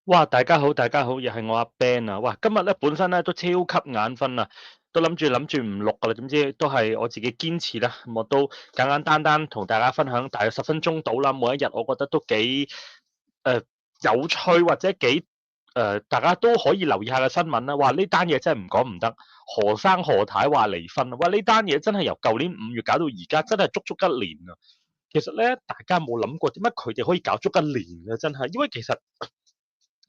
哇！大家好，大家好，又係我阿 Ben 啊！哇，今日咧本身咧都超級眼瞓啊，都諗住唔錄噶啦，點知都係我自己堅持啦。咁我都簡單同大家分享，大約10分鐘到啦。每一日我覺得都幾有趣或者幾大家都可以留意下嘅新聞啦。哇！呢單嘢真係唔講唔得，何生何太話離婚啊！哇！呢單嘢真係由舊年5月搞到而家，真係足足一年啊！其實咧，大家冇諗過點解佢哋可以搞足一年嘅，真係，因為其實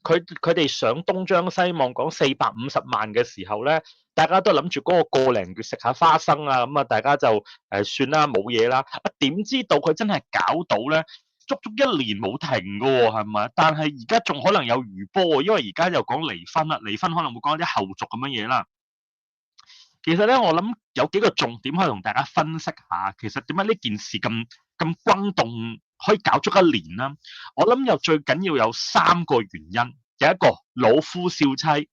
佢哋想東張西望講450萬嘅時候咧，大家都諗住嗰個零月食下花生啊，咁啊大家就算啦冇嘢啦。點知道佢真係搞到咧，足足一年冇停嘅喎，係咪？但係而家仲可能有餘波喎，因為而家又講離婚啦，離婚可能會講啲後續咁樣嘢啦。其實咧，我諗有幾個重點可以同大家分析下，其實點解呢件事咁轟動，可以搞足一年啦？我諗最緊要有3個原因。第一個老夫少妻，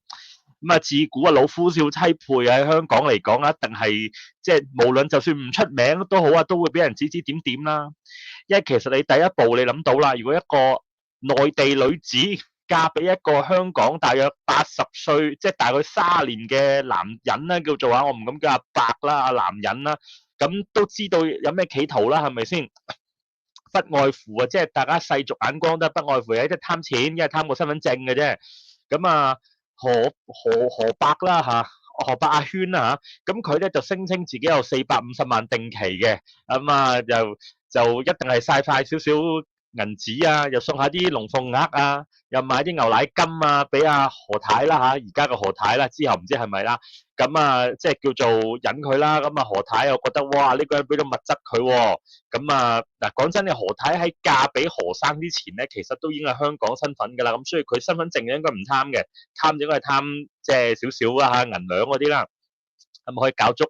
咁啊自古啊老夫少妻配喺香港嚟講一定係即係無論就算唔出名都好啊，都會俾人指指點點啦。因為其實你第一步你諗到啦，如果一個內地女子嫁俾一個香港大約80歲，即係大概30年嘅男人啦，叫做我唔敢叫阿伯啦，阿男人啦，咁都知道有咩企圖啦，係咪先？不外乎啊，即係大家世俗眼光都係不外乎，一係貪錢，一係貪個身份證嘅啫。咁啊，何伯啦嚇，何伯阿圈啦嚇，咁佢咧就聲稱自己有450萬定期嘅，咁啊就一定係曬快少少銀紙啊，又送下啲龍鳳鈪啊，又買啲牛奶金啊，俾阿何太啦嚇，而家嘅何太啦，之後唔知係咪啦。咁啊，即係叫做引佢啦。咁啊，何太又覺得哇，呢個人俾咗物質佢喎。咁啊，嗱講真嘅，何太喺嫁俾何生之前咧，其實都已經係香港身份㗎啦。咁所以佢身份證應該唔貪嘅，貪應該係貪即係少少啦嚇，銀兩嗰啲啦。咁可以搞足，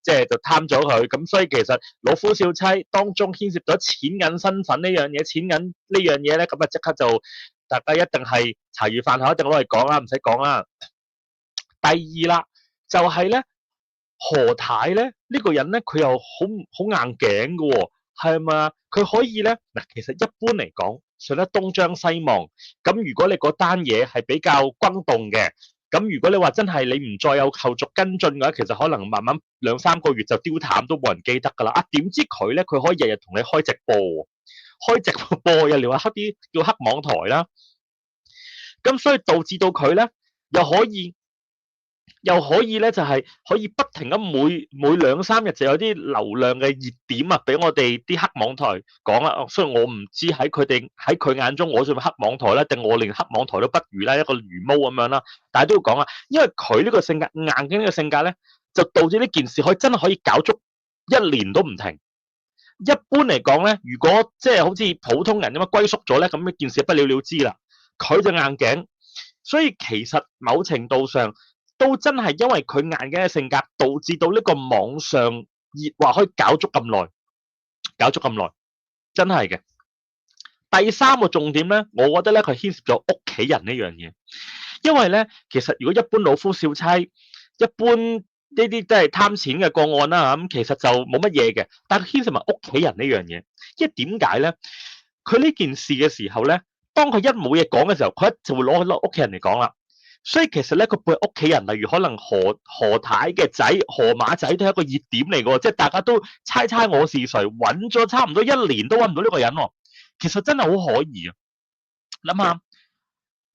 即係就貪咗佢。咁所以其實老夫少妻當中牽涉咗錢銀身份呢樣嘢，錢銀呢樣嘢咧，咁啊即刻就大家一定係茶餘飯後一定攞嚟講啦，唔使講啦。第二啦，就係咧何太咧呢個人咧，佢又好硬頸嘅喎，係咪啊？佢可以咧嗱，其實一般嚟講，上得東張西望。咁如果你嗰單嘢係比較轟動嘅，咁如果你話真係你唔再有後續跟進嘅話，其實可能慢慢2-3個月就丟淡，都冇人記得㗎啦。點知佢咧，佢可以日日同你開直播，開直播又聊下叫黑網台啦。咁所以導致到佢咧又可以咧，就係可以不停咁每2-3日就有啲流量嘅熱點啊，俾我哋啲黑網台講啦。雖然我唔知喺佢眼中我算黑網台啦，定我連黑網台都不如啦，一個魚毛咁樣啦。但係都要講啊，因為佢呢個性格硬嘅呢個性格咧，就導致呢件事真係可以搞足1年都唔停。一般嚟講咧，如果即係好似普通人咁樣歸宿咗咧，咁呢件事不了了之啦。佢就硬頸，所以其實某程度上都真係因為佢硬頸嘅性格，導致到呢個網上熱話可以搞足咁耐，真係嘅。第三個重點咧，我覺得咧佢牽涉咗屋企人呢樣嘢，因為咧其實如果一般老夫少妻，一般呢啲都係貪錢嘅個案啦，咁其實就冇乜嘢嘅，但係牽涉埋屋企人呢樣嘢，因為點解咧？佢呢件事嘅時候咧，當佢一冇嘢講嘅時候，佢一就會攞屋企人嚟講啦。所以其實咧，佢背屋企人，例如可能何太嘅仔、何馬仔都係一個熱點嚟嘅，即係大家都猜我是誰，揾咗差唔多1年都揾唔到呢個人喎。其實真係好可疑啊！諗下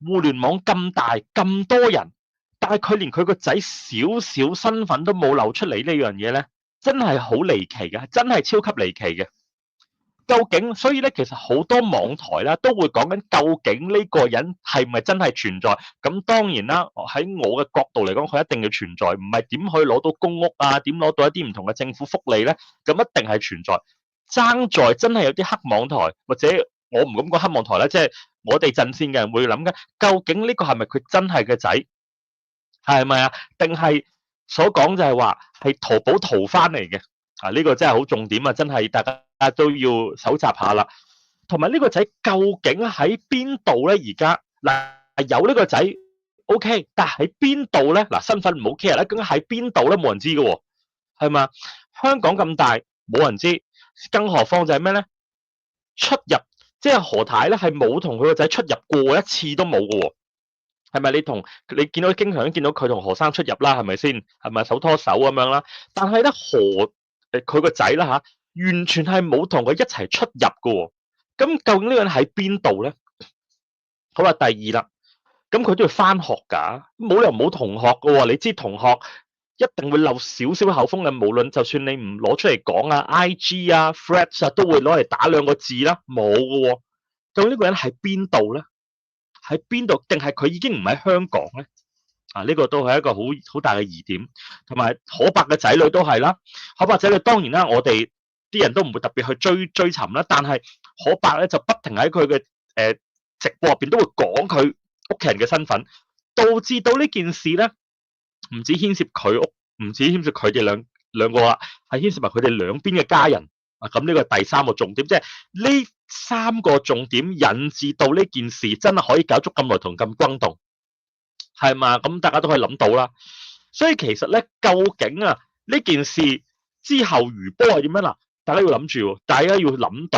互聯網咁大咁多人，但係佢連佢個仔少少身份都冇流出嚟呢樣嘢咧，真係好離奇嘅，真係超級離奇嘅。究竟所以咧，其實好多網台啦都會講緊究竟呢個人係咪真係存在？咁當然啦，喺我嘅角度嚟講，佢一定要存在，唔係點可以攞到公屋啊？點攞到一啲唔同嘅政府福利咧？咁一定係存在。爭在真係有啲黑網台，或者我唔敢講黑網台啦，即係我哋陣線嘅人會諗緊，究竟呢個係咪佢真係嘅仔？係咪啊？定係所講就係話係淘寶淘翻嚟嘅？呢個真係好重點啊！真係大家都要搜集下啦。同埋呢個仔究竟喺邊度咧？而家嗱有呢個仔 OK，但係喺邊度咧？嗱身份唔好 care 啦，究竟喺邊度咧？冇人知嘅喎，係嘛？香港咁大冇人知，更何況就係咩咧？出入即係何太咧係冇同佢個仔出入過一次都冇嘅喎。係咪你經常都見到佢同何生出入啦，係咪先？係咪手拖手咁樣啦？但係咧佢個仔啦嚇，完全係冇同佢一齊出入嘅喎。咁究竟呢個人喺邊度咧？好啦，第二啦，咁佢都要翻學㗎，冇理由冇同學嘅喎。你知同學一定會漏少少口風嘅，無論就算你唔攞出嚟講啊，IG 啊、Threads 啊，都會攞嚟打兩個字啦，冇嘅喎。究竟呢個人喺邊度咧？喺邊度？定係佢已經唔喺香港咧？啊！呢個都係一個好大嘅疑點，同埋可伯嘅仔女都係啦。可伯仔女當然啦，我哋啲人都唔會特別去追尋啦，但係可伯咧就不停喺佢嘅直播入邊都會講佢屋企人嘅身份，導致到呢件事咧唔止牽涉唔止牽涉佢哋兩個啦，係牽涉埋佢哋兩邊嘅家人。啊，咁呢個係第三個重點，即係呢三個重點引致到呢件事真係可以搞足咁耐同咁轟動。係嘛？咁大家都可以諗到啦。所以其實咧，究竟啊呢件事之後餘波係點樣嗱？大家要諗住，大家要諗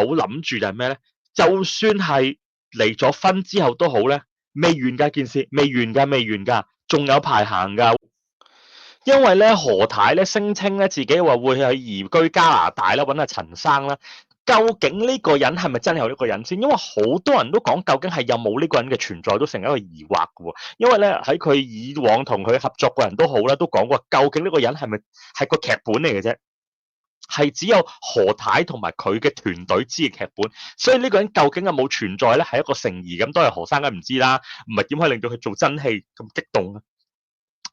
住就係咩咧？就算係離咗婚之後都好咧，未完㗎件事，未完㗎，仲有排行㗎。因為咧何太咧聲稱咧自己話會去移居加拿大啦，揾阿陳生啦。究竟呢個人係咪真係有呢個人先？因為好多人都講究竟係有冇呢個人嘅存在，都成一個疑惑嘅喎。因為咧喺佢以往同佢合作嘅人都好啦，都講過究竟呢個人係咪係個劇本嚟嘅啫？係只有何太同埋佢嘅團隊知嘅劇本，所以呢個人究竟有冇存在咧，係一個成疑。咁當然何生梗唔知啦，唔係點可以令到佢做真戲咁激動啊？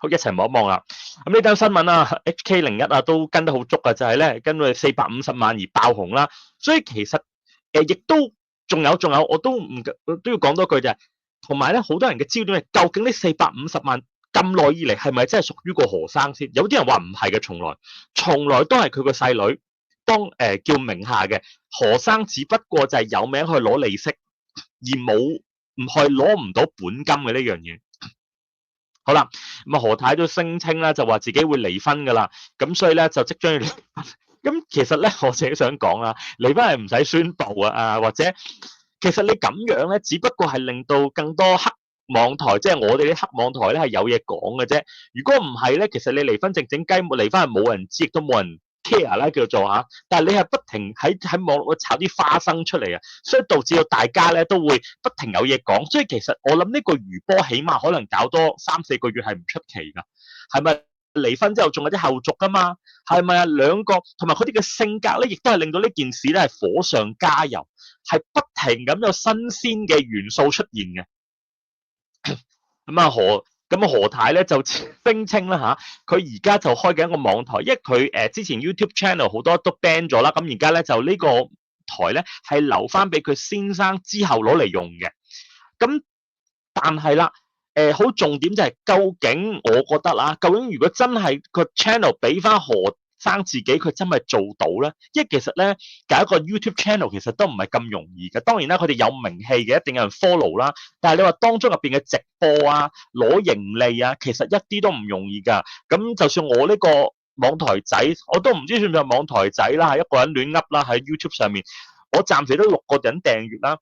好，一齊望一望啦。咁呢單新聞啊，HK01啊都跟得好足啊，就係咧跟佢450萬而爆紅啦。所以其實亦都仲有，我都要講多句就係，同埋咧好多人嘅焦點係究竟呢450萬咁耐以嚟係咪真係屬於個何生先？有啲人話唔係嘅，從來都係佢個細女叫名下嘅。何生只不過就係有名去攞利息，而唔係攞唔到本金嘅呢樣嘢。好啦，咁啊何太都聲稱啦，就話自己會離婚噶啦，咁所以咧就即將要離婚。咁其實咧，我自己想講啦，離婚係唔使宣佈啊，或者其實你咁樣咧，只不過係令到更多黑網台，即係我哋啲黑網台咧係有嘢講嘅啫。如果唔係咧，其實你離婚靜靜雞，離婚係冇人知，亦都冇人 care 啦，叫做嚇。但係你係不停喺網絡度炒啲花生出嚟啊，所以導致到大家咧都會不停有嘢講。所以其實我諗呢個餘波起碼可能搞多3-4個月係唔出奇㗎。係咪離婚之後仲有啲後續㗎嘛？係咪啊？兩個同埋佢哋嘅性格咧，亦都係令到呢件事咧係火上加油，係不停咁有新鮮嘅元素出現嘅。咁啊何太咧就聲稱啦嚇，佢而家就開緊一個網台，因為佢之前 YouTube channel 好多都 ban 咗啦，咁而家咧就呢個台咧係留翻俾佢先生之後攞嚟用嘅。咁但係啦，好重點就係究竟我覺得啦，究竟如果真係個 channel 俾翻何生自己，佢真係做到咧？因為其實咧搞一個 YouTube channel 其實都唔係咁容易嘅。當然啦，佢哋有名氣嘅，一定有人 follow 啦。但係你話當中入邊嘅直播啊、攞盈利啊，其實一啲都唔容易㗎。咁就算我呢個網台仔，我都唔知算唔算網台仔啦，係一個人亂噏啦喺 YouTube 上面，我暫時都6個人訂閱啦。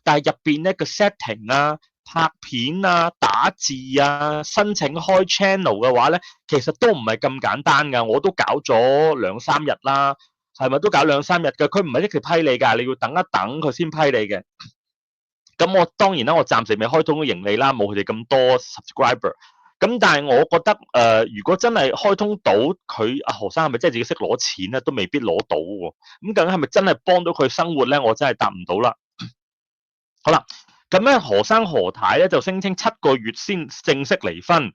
但係入邊咧個 setting 啊、拍片啊、打字啊、申請開 channel 嘅話咧，其實都唔係咁簡單㗎。我都搞咗2-3日啦，係咪都搞2-3日㗎？佢唔係一條批你㗎，你要等一等佢先批你嘅。咁我當然啦，我暫時未開通盈利啦，冇佢哋咁多 subscriber。咁但係我覺得如果真係開通到佢阿何生係咪真係自己識攞錢咧，都未必攞到喎。咁究竟係咪真係幫到佢生活咧？我真係答唔到啦。好啦，咁咧何生何太咧就聲稱7個月先正式離婚。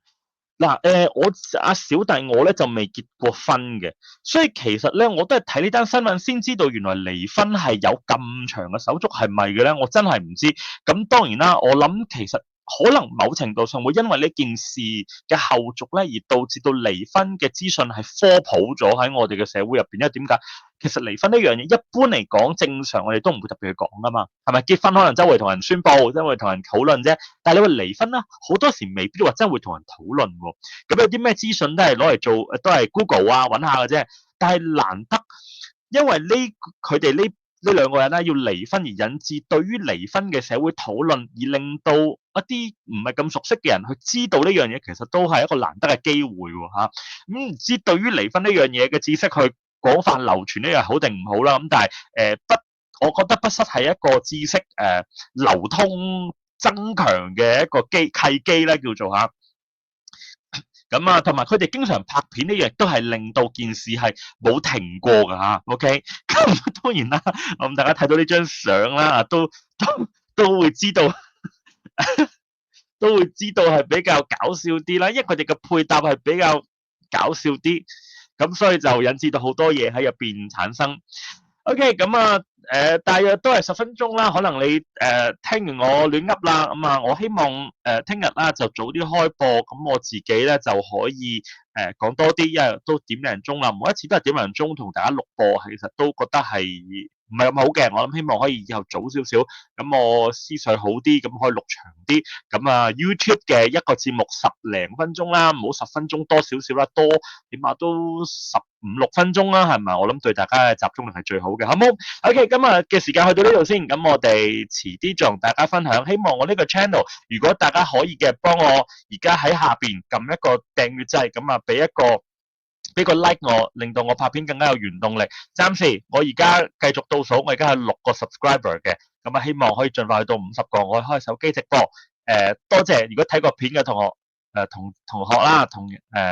嗱，我阿小弟我咧就未結過婚嘅，所以其實咧我都係睇呢單新聞先知道原來離婚係有咁長嘅手續，係咪嘅咧？我真係唔知。咁當然啦，我諗其實可能某程度上會因為呢件事嘅後續咧，而導致到離婚嘅資訊係科普咗喺我哋嘅社會入邊。因為點解？其實離婚呢樣嘢一般嚟講正常我哋都唔會特別去講㗎嘛，係咪？結婚可能周圍同人宣佈，周圍同人討論啫。但係你話離婚啦，好多時未必話真係會同人討論喎。咁有啲咩資訊都係攞嚟做，都係 Google 啊揾下嘅啫。但係難得，因為佢哋呢呢兩個人咧要離婚而引致對於離婚嘅社會討論，而令到一啲唔係咁熟悉嘅人去知道呢樣嘢，其實都係一個難得嘅機會喎嚇。咁唔知對於離婚呢樣嘢嘅知識去廣泛流傳呢樣好定唔好啦？咁但係我覺得不失係一個知識流通增強嘅一個契機咧，叫做嚇。咁啊，同埋佢哋經常拍片呢樣都係令到件事係冇停過㗎嚇，OK？咁當然啦，咁大家睇到呢張相啦，都會知道都會知道係比較搞笑啲啦，因為佢哋嘅配搭係比較搞笑啲，咁所以就引致到好多嘢喺入邊產生。OK，咁啊，大約都係10分鐘啦，可能你聽完我亂噏啦，咁啊，我希望聽日啦就早啲開播，咁我自己咧就可以講多啲，因為都點零鐘啦，每一次都係點零鐘同大家錄播，其實都覺得係唔係咁好嘅，我諗希望可以以後早少少，咁我思緒好啲，咁可以錄長啲，咁啊 YouTube 嘅一個節目10零分鐘啦，唔好10分鐘多少少啦，多起碼都15、16分鐘啦，係咪？我諗對大家嘅集中力係最好嘅，好冇？OK，今日嘅時間去到呢度先，咁我哋遲啲再同大家分享。希望我呢個 channel，如果大家可以嘅，幫我而家喺下邊撳一個訂閱掣，咁啊俾個 like 我，令到我拍片更加有原動力。暫時我而家繼續倒數，我而家係6個 subscriber 嘅，咁啊希望可以盡快去到50個，我開手機直播。多謝如果睇過片嘅同學，同學啦，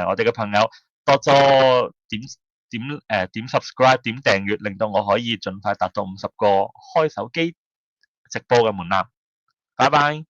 我哋嘅朋友多咗點 subscribe 點訂閱，令到我可以盡快達到50個開手機直播嘅門檻。拜拜。